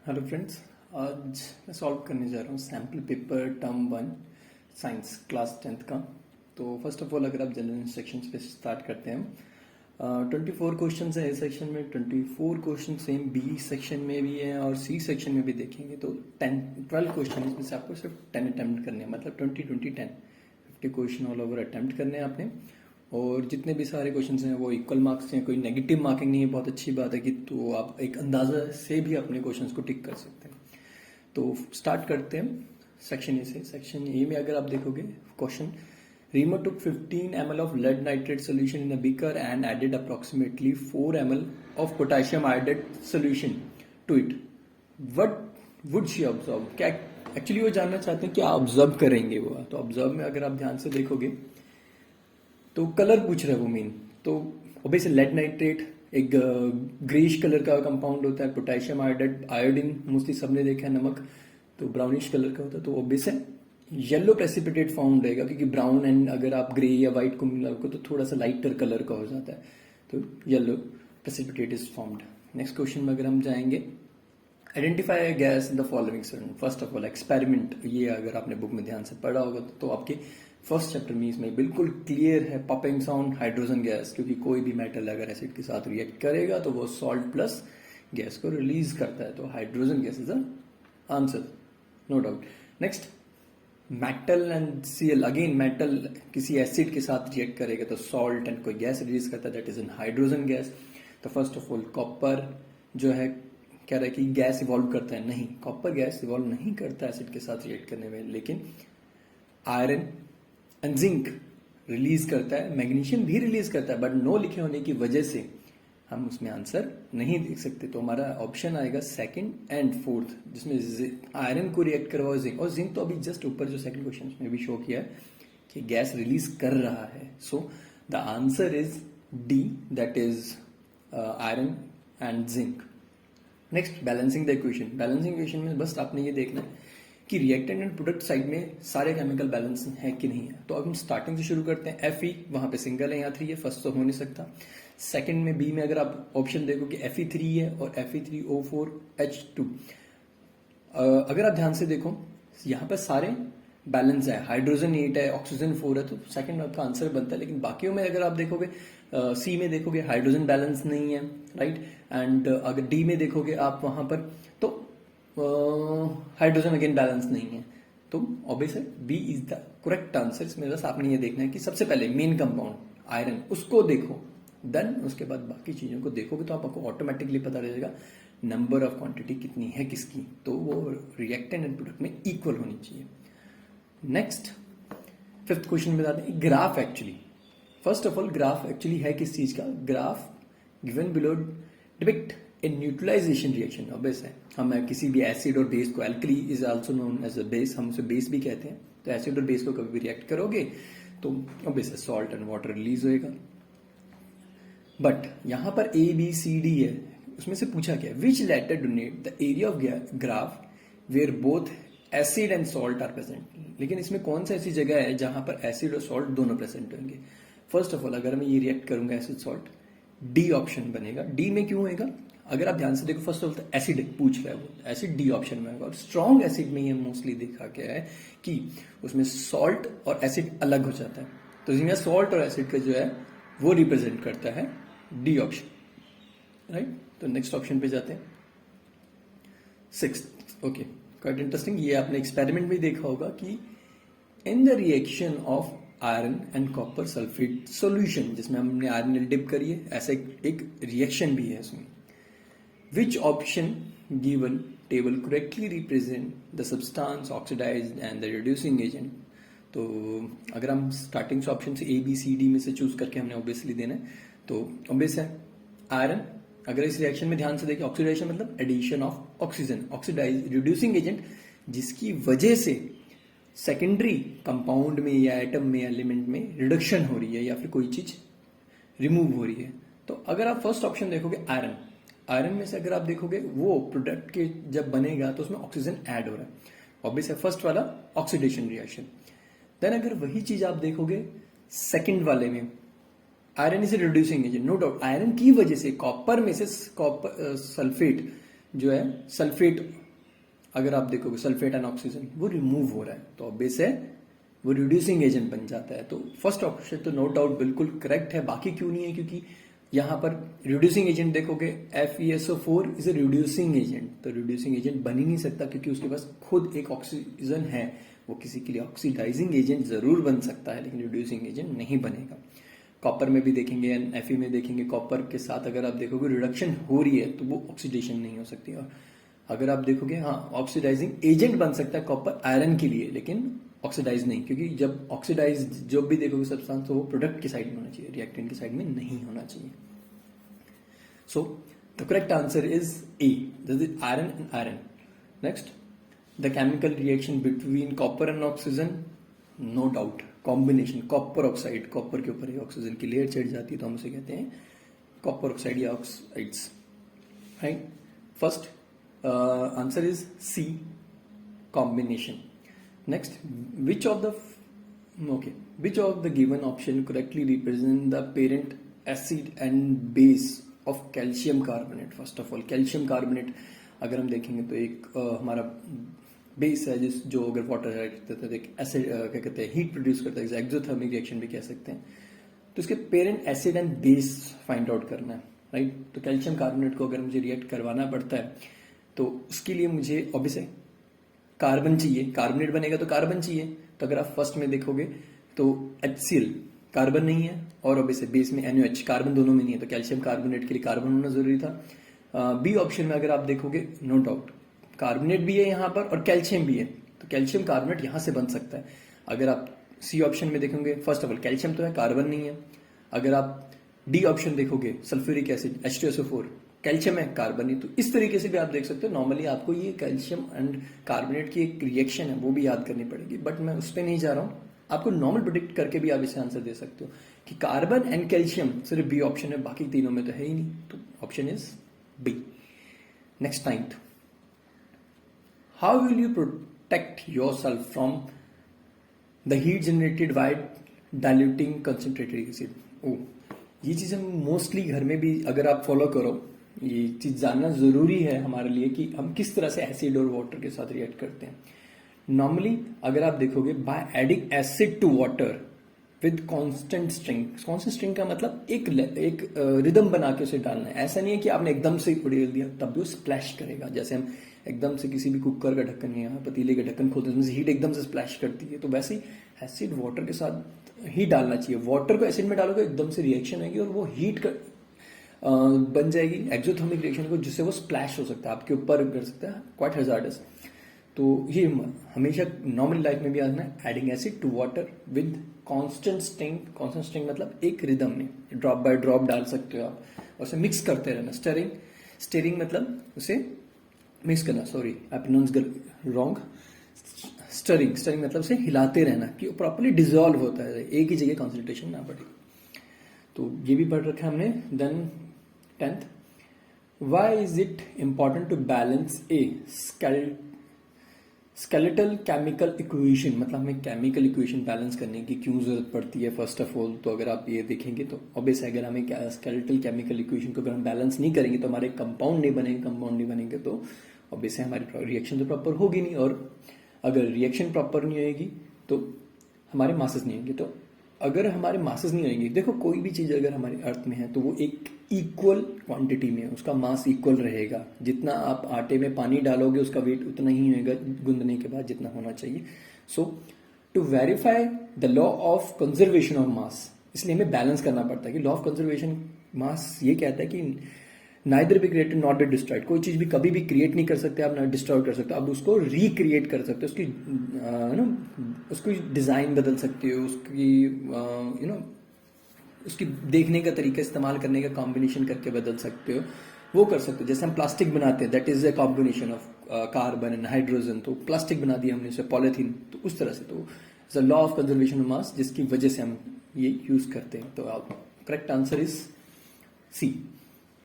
Hello friends. आज मैं solve करने जा रहा हूँ sample paper term 1 science class 10th का। तो फर्स्ट ऑफ ऑल अगर आप जनरल इंस्ट्रक्शंस पे स्टार्ट करते हैं, 24 क्वेश्चन है ए सेक्शन में, 24 क्वेश्चन सेम बी सेक्शन में भी है और सी सेक्शन में भी देखेंगे। तो 12 क्वेश्चन इसमें से आपको सिर्फ 10 अटैम्प्ट करने हैं, मतलब 20-20-10 50 क्वेश्चन ऑल ओवर अटैम्प्ट करने हैं आपने। और जितने भी सारे क्वेश्चंस हैं वो इक्वल मार्क्स हैं, कोई नेगेटिव मार्किंग नहीं है। बहुत अच्छी बात है कि तो आप एक अंदाजा से भी अपने क्वेश्चंस को टिक कर सकते हैं। तो स्टार्ट करते हैं सेक्शन ए से। सेक्शन ए में अगर आप देखोगे question, Rimo took 15 ml of lead nitrate solution in a beaker and added approximately 4 ml of potassium iodide solution to it. What would she observe? क्या एक्चुअली वो जानना चाहते हैं कि आप ऑब्जर्व करेंगे वो। तो ऑब्जर्व में अगर आप ध्यान से देखोगे तो कलर पूछ रहा है वो मेन। तो ऑब्वियसली लेड नाइट्रेट एक ग्रेइश कलर का कंपाउंड होता है, पोटेशियम आयोडाइड, आयोडीन मोस्टली सबने देखा है, नमक तो ब्राउनिश कलर का होता है। तो ऑब्वियस है येलो प्रेसिपिटेट फॉर्म रहेगा, क्योंकि ब्राउन एंड अगर आप ग्रे या व्हाइट को मिला तो थोड़ा सा लाइटर कलर का हो जाता है। तो yellow precipitate is formed. Next question में अगर हम जाएंगे, identify gas in the following statement. First of all experiment, ये अगर आपने बुक में ध्यान से पढ़ा होगा तो आपके फर्स्ट चैप्टर में इसमें बिल्कुल क्लियर है, पॉपिंग साउंड हाइड्रोजन गैस, क्योंकि कोई भी मेटल अगर एसिड के साथ रिएक्ट करेगा तो वो सॉल्ट प्लस गैस को रिलीज करता है। तो hydrogen gas is the answer, no doubt. Next, metal and CL, again metal किसी एसिड के साथ रिएक्ट करेगा तो सॉल्ट एंड कोई गैस रिलीज करता है, that is in hydrogen gas. तो फर्स्ट ऑफ ऑल कॉपर जो है कह रहा है कि गैस इवॉल्व करता है, नहीं, कॉपर गैस इवॉल्व नहीं करता एसिड के साथ रिएक्ट करने में, लेकिन आयरन एंड जिंक रिलीज करता है, मैग्नीशियम भी रिलीज करता है, बट नो लिखे होने की वजह से हम उसमें आंसर नहीं देख सकते। तो हमारा ऑप्शन आएगा सेकंड एंड फोर्थ, जिसमें आयरन को रिएक्ट करवाओ जिंक, और जिंक तो अभी जस्ट ऊपर जो सेकंड क्वेश्चन में भी शो किया है कि गैस रिलीज कर रहा है। So the answer is D, that is iron and zinc. Next, balancing the equation. Balancing equation में बस आपने ये देखना है कि रिएक्टेंट एंड प्रोडक्ट साइड में सारे केमिकल बैलेंस है कि नहीं है। तो अब हम स्टार्टिंग से शुरू करते हैं। Fe वहां पे सिंगल है, यहाँ 3 है, फर्स्ट तो हो नहीं सकता। सेकंड में बी में अगर आप ऑप्शन देखोगे Fe3 है और Fe3O4H2। अगर आप ध्यान से देखो यहाँ पर सारे बैलेंस है, हाइड्रोजन 8 है, ऑक्सीजन 4 है, तो सेकंड आपका आंसर बनता है। लेकिन बाकियों में अगर आप देखोगे, सी में देखोगे हाइड्रोजन बैलेंस नहीं है, राइट, एंड अगर डी में देखोगे आप वहां पर तो हाइड्रोजन अगेन बैलेंस नहीं है। तो ऑब्वियस है B is the correct answer. इसमें बस आपने ये देखना है कि सबसे पहले मेन कंपाउंड आयरन उसको देखो, देन उसके बाद बाकी चीजों को देखोगे तो आपको ऑटोमेटिकली पता रहेगा नंबर ऑफ क्वांटिटी कितनी है किसकी, तो वो रिएक्टेंट एंड प्रोडक्ट में इक्वल होनी चाहिए। नेक्स्ट, फिफ्थ क्वेश्चन में बताते हैं graph. Actually first of all graph actually है किस चीज का? Graph given below depict a neutralization reaction. Obvious है हम किसी भी एसिड और बेस को, alkali is also known as a base, हम उसे बेस भी कहते हैं, तो एसिड और बेस को कभी भी रिएक्ट करोगे तो ऑब्वियस है सॉल्ट एंड वाटर रिलीज होएगा। बट यहां पर ए बी सी डी है, उसमें से पूछा क्या, which letter denote the area of graph where both acid and salt are present. लेकिन इसमें कौन सा ऐसी जगह है जहां पर एसिड और सॉल्ट दोनों प्रेजेंट होंगे? फर्स्ट ऑफ ऑल अगर मैं ये रिएक्ट करूंगा एसिड सॉल्ट, डी ऑप्शन बनेगा। डी में क्यों होगा? अगर आप ध्यान से देखो, फर्स्ट ऑफ ऑल एसिड पूछ रहा है वो, एसिड डी ऑप्शन में होगा। और स्ट्रॉन्ग एसिड में ये मोस्टली देखा गया है कि उसमें सॉल्ट और एसिड अलग हो जाता है, तो इसमें सॉल्ट और एसिड का जो है वो रिप्रेजेंट करता है डी ऑप्शन, राइट। तो नेक्स्ट ऑप्शन पे जाते हैं, सिक्स्थ। Okay, quite interesting. ये आपने एक्सपेरिमेंट में देखा होगा कि in the reaction of iron and copper sulphate solution, जिसमें हमने आयरन डिप करी है, ऐसा एक रिएक्शन भी है इसमें। Which option given table correctly represent the substance oxidized and the reducing agent? तो अगर हम स्टार्टिंग से ऑप्शन से ए बी सी डी में से चूज करके हमने ऑब्वियसली देना है, तो ऑब्वियस है आयरन। अगर इस रिएक्शन में ध्यान से देखिए, ऑक्सीडेशन मतलब addition of oxygen, oxidize reducing agent, जिसकी वजह से सेकेंडरी कंपाउंड में या एटम में एलिमेंट में रिडक्शन हो रही है या फिर कोई चीज रिमूव हो रही है। तो अगर आप फर्स्ट ऑप्शन देखोगे आयरन, आयरन में से अगर आप देखोगे वो प्रोडक्ट के जब बनेगा तो उसमें ऑक्सीजन ऐड हो रहा है, ऑब्वियस है फर्स्ट वाला ऑक्सीडेशन रिएक्शन। देन अगर वही चीज आप देखोगे सेकंड वाले में, iron is reducing agent, no doubt iron की वजह से कॉपर में से कॉपर सल्फेट जो है सल्फेट, अगर आप देखोगे सल्फेट एंड ऑक्सीजन वो रिमूव हो रहा है, तो ऑब्वियस है वो रिड्यूसिंग एजेंट बन जाता है। तो फर्स्ट ऑप्शन तो नो डाउट बिल्कुल करेक्ट है। बाकी क्यों नहीं है? क्योंकि यहाँ पर रिड्यूसिंग एजेंट देखोगे FeSO4 is a reducing agent, तो रिड्यूसिंग एजेंट बन ही नहीं सकता क्योंकि उसके पास खुद एक ऑक्सीजन है। वो किसी के लिए ऑक्सीडाइजिंग एजेंट जरूर बन सकता है लेकिन रिड्यूसिंग एजेंट नहीं बनेगा। कॉपर में भी देखेंगे एंड Fe में देखेंगे, कॉपर के साथ अगर आप देखोगे रिडक्शन हो रही है तो वो ऑक्सीडेशन नहीं हो सकती। और अगर आप देखोगे हाँ ऑक्सीडाइजिंग एजेंट बन सकता है कॉपर आयरन के लिए, लेकिन ऑक्सीडाइज नहीं, क्योंकि जब ऑक्सीडाइज जो भी देखोगे सब्सटेंस तो वो प्रोडक्ट की साइड में होना चाहिए, रिएक्टेंट की साइड में नहीं होना चाहिए। So the correct answer is A, this is iron and iron. Next, the chemical reaction between copper and oxygen, no doubt combination copper oxide, copper के ऊपर ऑक्सीजन की लेयर चढ़ जाती है तो हम उसे कहते हैं कॉपर ऑक्साइड या oxides, right. First answer is C, combination. Next, which of the given option correctly represent the parent acid and base of calcium carbonate? First of all, calcium carbonate अगर हम देखेंगे तो एक हमारा बेस है जो अगर वाटर करता है एक एसिड क्या कहते हैं हीट प्रोड्यूस करता है, एक्सोथर्मिक रिएक्शन भी कह सकते हैं। तो इसके parent acid and base find out करना है, राइट। तो कैल्शियम कार्बोनेट को अगर मुझे रिएक्ट करवाना पड़ता है तो उसके लिए मुझे ऑब्वियसली कार्बन चाहिए, कार्बोनेट बनेगा तो कार्बन चाहिए। तो अगर आप फर्स्ट में देखोगे तो HCl कार्बन नहीं है और ऑब्वियसली बेस में NaOH कार्बन दोनों में नहीं है, तो कैल्शियम कार्बोनेट के लिए कार्बन होना जरूरी था। बी ऑप्शन में अगर आप देखोगे नो डाउट कार्बोनेट भी है यहाँ पर और कैल्शियम भी है, तो कैल्शियम कार्बोनेट यहाँ से बन सकता है। अगर आप सी ऑप्शन में देखोगे फर्स्ट ऑफ ऑल कैल्शियम तो है, कार्बन नहीं है। अगर आप डी ऑप्शन देखोगे सल्फ्यूरिक एसिड H2SO4 कैल्शियम है, कार्बन नहीं। तो इस तरीके से भी आप देख सकते हो। नॉर्मली आपको ये कैल्शियम एंड कार्बोनेट की एक रिएक्शन है वो भी याद करनी पड़ेगी, बट मैं उस पर नहीं जा रहा हूँ। आपको नॉर्मल प्रोडिक्ट करके भी आप इसे आंसर दे सकते हो कि कार्बन एंड कैल्शियम सिर्फ बी ऑप्शन है, बाकी तीनों में तो है ही नहीं, तो option is B. Next, 9th, how will you protect yourself from the heat generated by diluting concentrated acid? ओ, ये चीज हम मोस्टली घर में भी अगर आप फॉलो करो, ये चीज जानना जरूरी है हमारे लिए कि हम किस तरह से एसिड और वाटर के साथ रिएक्ट करते हैं। नॉर्मली अगर आप देखोगे by adding acid to water with constant string का मतलब एक रिदम बना के उसे डालना है। ऐसा नहीं है कि आपने एकदम से उड़ेल दिया तब भी वो स्प्लैश करेगा। जैसे हम एकदम से किसी भी कुकर का ढक्कन या पतीले का ढक्कन खोलते हैं, उसमें हीट एकदम से स्प्लैश करती है, तो वैसे ही एसिड वाटर के साथ ही डालना चाहिए। वाटर को एसिड में डालोगे एकदम से रिएक्शन आएगी और वो हीट बन जाएगी एक्सोथर्मिक रिएक्शन को, जिससे वो स्प्लैश हो सकता है, आपके ऊपर कर सकता है, क्वाइट हैजार्डस। तो ये हमेशा नॉर्मल लाइफ में भी आना है, adding acid to water with constant string. Constant string मतलब एक रिदम में ड्रॉप बाय ड्रॉप डाल सकते हो आप, और उसे मिक्स करते रहना। स्टेरिंग मतलब उसे मिक्स करना, sorry I pronounce wrong. Stirring मतलब उसे हिलाते रहना कि वो प्रॉपर्ली डिजोल्व होता है, एक ही जगह कॉन्सेंट्रेशन ना बढ़े। तो ये भी पढ़ रखा है हमने। Then 10th, why is it important to balance a skeletal chemical equation? मतलब हमें केमिकल इक्वेशन बैलेंस करने की क्यों जरूरत पड़ती है फर्स्ट ऑफ ऑल? तो अगर आप ये देखेंगे तो ऑब्वियस है, अगर हमें स्केलेटल केमिकल इक्वेशन को अगर हम बैलेंस नहीं करेंगे तो हमारे कंपाउंड नहीं बनेंगे तो ऑब्वियस है हमारी रिएक्शन तो प्रॉपर होगी नहीं, और अगर रिएक्शन प्रॉपर नहीं होगी तो हमारे मासेस नहीं होंगे। तो अगर हमारे मासेस नहीं होंगे, देखो कोई भी चीज अगर हमारे अर्थ में है तो वो एक इक्वल क्वांटिटी में है, उसका मास इक्वल रहेगा। जितना आप आटे में पानी डालोगे उसका वेट उतना ही होगा गूंदने के बाद जितना होना चाहिए। So to verify the law of conservation of mass, इसलिए हमें बैलेंस करना पड़ता है कि लॉ ऑफ कंजर्वेशन मास ये कहता है कि neither be created not be destroyed. कोई चीज भी कभी भी क्रिएट नहीं कर सकते आप, ना डिस्ट्रॉय कर सकते हो। आप उसको रिक्रिएट कर सकते हो, उसकी उसकी डिजाइन बदल सकते हो, उसकी उसकी देखने का तरीका इस्तेमाल करने का कॉम्बिनेशन करके बदल सकते हो, वो कर सकते हो। जैसे हम प्लास्टिक बनाते हैं, that is a combination of carbon and hydrogen, तो प्लास्टिक बना दिया हमने, उसे पॉलिथीन, तो उस तरह से। तो लॉ ऑफ कंजर्वेशन ऑफ मास जिसकी वजह से हम ये यूज करते हैं। तो करेक्ट आंसर इज सी।